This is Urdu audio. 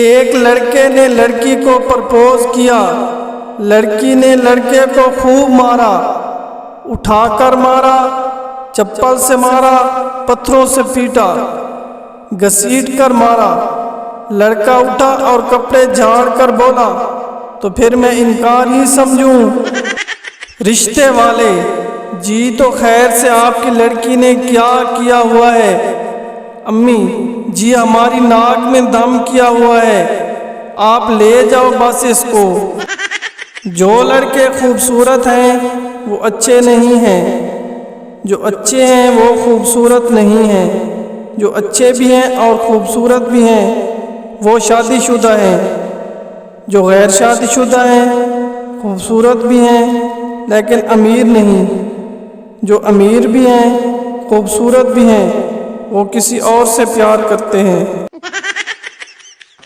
ایک لڑکے نے لڑکی کو پرپوز کیا، لڑکی نے لڑکے کو خوب مارا، اٹھا کر مارا، چپل سے مارا، پتھروں سے پیٹا، گھسیٹ کر مارا۔ لڑکا اٹھا اور کپڑے جھاڑ کر بولا، تو پھر میں انکار ہی سمجھوں۔ رشتے والے: جی تو خیر سے آپ کی لڑکی نے کیا کیا ہوا ہے؟ امی: جی ہماری ناک میں دم کیا ہوا ہے، آپ لے جاؤ بس اس کو۔ جو لڑکے خوبصورت ہیں وہ اچھے نہیں ہیں، جو اچھے ہیں وہ خوبصورت نہیں ہیں، جو اچھے بھی ہیں اور خوبصورت بھی ہیں وہ شادی شدہ ہیں، جو غیر شادی شدہ ہیں خوبصورت بھی ہیں لیکن امیر نہیں، جو امیر بھی ہیں خوبصورت بھی ہیں وہ کسی اور سے پیار کرتے ہیں۔